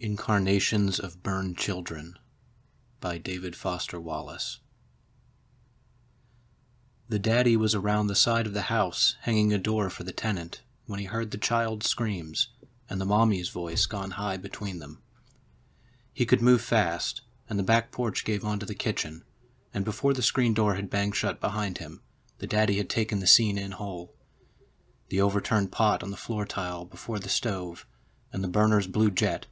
Incarnations of Burned Children by David Foster Wallace. The daddy was around the side of the house, hanging a door for the tenant, when he heard the child's screams, and the mommy's voice gone high between them. He could move fast, and the back porch gave onto the kitchen, and before the screen door had banged shut behind him, the daddy had taken the scene in whole. The overturned pot on the floor tile before the stove, and the burner's blue jet,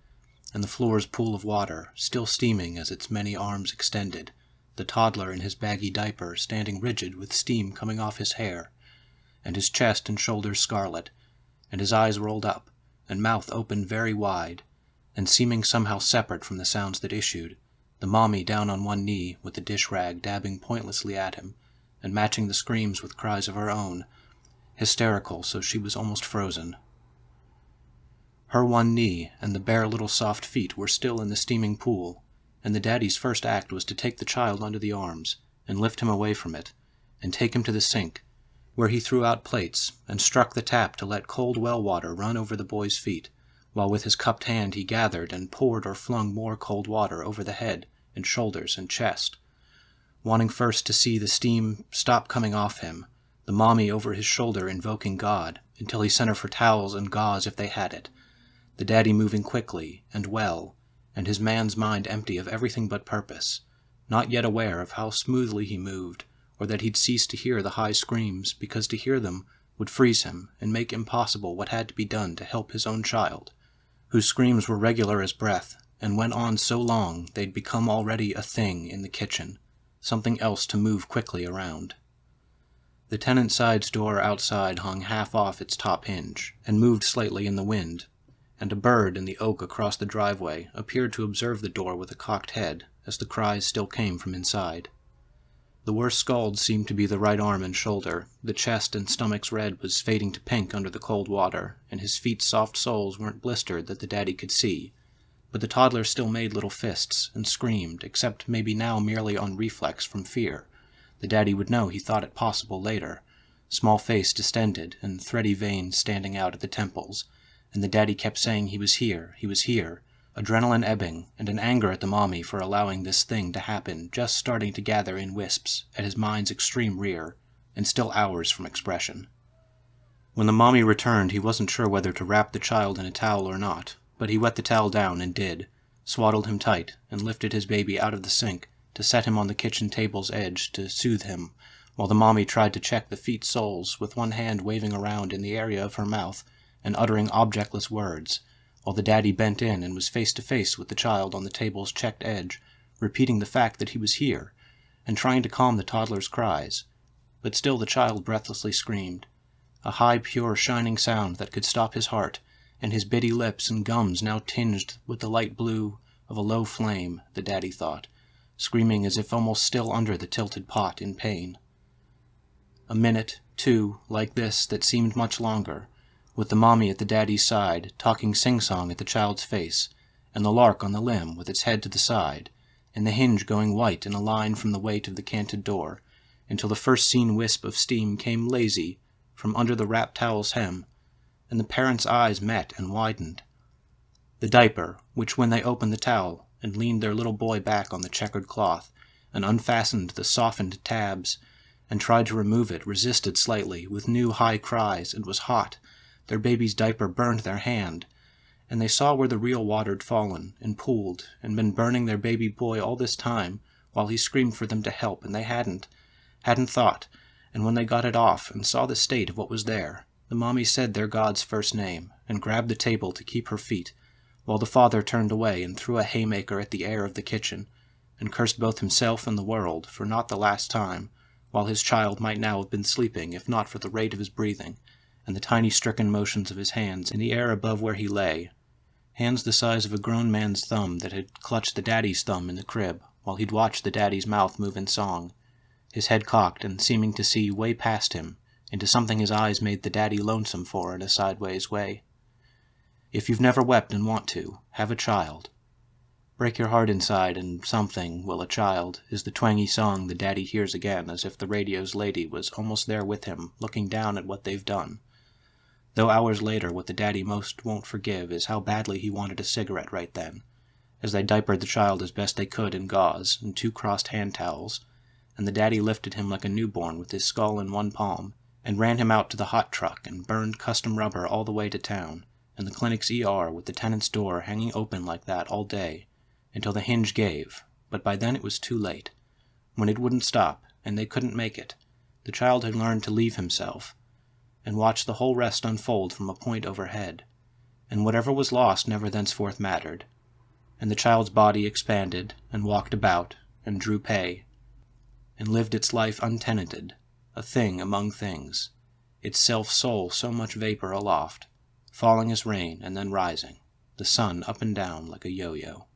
and the floor's pool of water, still steaming as its many arms extended, the toddler in his baggy diaper standing rigid with steam coming off his hair, and his chest and shoulders scarlet, and his eyes rolled up, and mouth opened very wide, and seeming somehow separate from the sounds that issued, the mommy down on one knee with the dish rag dabbing pointlessly at him, and matching the screams with cries of her own, hysterical so she was almost frozen. Her one knee and the bare little soft feet were still in the steaming pool, and the daddy's first act was to take the child under the arms, and lift him away from it, and take him to the sink, where he threw out plates, and struck the tap to let cold well water run over the boy's feet, while with his cupped hand he gathered and poured or flung more cold water over the head, and shoulders, and chest, wanting first to see the steam stop coming off him, the mommy over his shoulder invoking God, until he sent her for towels and gauze if they had it, the daddy moving quickly and well, and his man's mind empty of everything but purpose, not yet aware of how smoothly he moved, or that he'd cease to hear the high screams, because to hear them would freeze him and make impossible what had to be done to help his own child, whose screams were regular as breath, and went on so long they'd become already a thing in the kitchen, something else to move quickly around. The tenant side's door outside hung half off its top hinge, and moved slightly in the wind, and a bird in the oak across the driveway appeared to observe the door with a cocked head, as the cries still came from inside. The worst scald seemed to be the right arm and shoulder, the chest and stomach's red was fading to pink under the cold water, and his feet's soft soles weren't blistered that the daddy could see, but the toddler still made little fists, and screamed, except maybe now merely on reflex from fear. The daddy would know he thought it possible later, small face distended, and thready veins standing out at the temples, and the daddy kept saying he was here, adrenaline ebbing, and an anger at the mommy for allowing this thing to happen, just starting to gather in wisps at his mind's extreme rear, and still hours from expression. When the mommy returned, he wasn't sure whether to wrap the child in a towel or not, but he wet the towel down and did, swaddled him tight, and lifted his baby out of the sink to set him on the kitchen table's edge to soothe him, while the mommy tried to check the feet soles with one hand waving around in the area of her mouth, and uttering objectless words, while the daddy bent in and was face to face with the child on the table's checked edge, repeating the fact that he was here, and trying to calm the toddler's cries. But still the child breathlessly screamed, a high, pure, shining sound that could stop his heart, and his bitty lips and gums now tinged with the light blue of a low flame, the daddy thought, screaming as if almost still under the tilted pot in pain. A minute, two, like this, that seemed much longer, with the mommy at the daddy's side, talking sing-song at the child's face, and the lark on the limb with its head to the side, and the hinge going white in a line from the weight of the canted door, until the first seen wisp of steam came lazy from under the wrapped towel's hem, and the parents' eyes met and widened. The diaper, which when they opened the towel and leaned their little boy back on the checkered cloth, and unfastened the softened tabs, and tried to remove it, resisted slightly, with new high cries, and was hot. Their baby's diaper burned their hand, and they saw where the real water'd fallen, and pooled, and been burning their baby boy all this time, while he screamed for them to help, and they hadn't thought, and when they got it off, and saw the state of what was there, the mommy said their God's first name, and grabbed the table to keep her feet, while the father turned away and threw a haymaker at the air of the kitchen, and cursed both himself and the world, for not the last time, while his child might now have been sleeping, if not for the rate of his breathing, and the tiny stricken motions of his hands in the air above where he lay, hands the size of a grown man's thumb that had clutched the daddy's thumb in the crib, while he'd watched the daddy's mouth move in song, his head cocked and seeming to see way past him, into something his eyes made the daddy lonesome for in a sideways way. If you've never wept and want to, have a child. Break your heart inside and something will a child, is the twangy song the daddy hears again, as if the radio's lady was almost there with him, looking down at what they've done. Though hours later what the daddy most won't forgive is how badly he wanted a cigarette right then, as they diapered the child as best they could in gauze and 2 crossed hand towels, and the daddy lifted him like a newborn with his skull in one palm, and ran him out to the hot truck and burned custom rubber all the way to town, and the clinic's ER with the tenant's door hanging open like that all day, until the hinge gave, but by then it was too late. When it wouldn't stop, and they couldn't make it, the child had learned to leave himself, and watch the whole rest unfold from a point overhead, and whatever was lost never thenceforth mattered, and the child's body expanded, and walked about, and drew pay, and lived its life untenanted, a thing among things, its self-soul so much vapor aloft, falling as rain and then rising, the sun up and down like a yo-yo.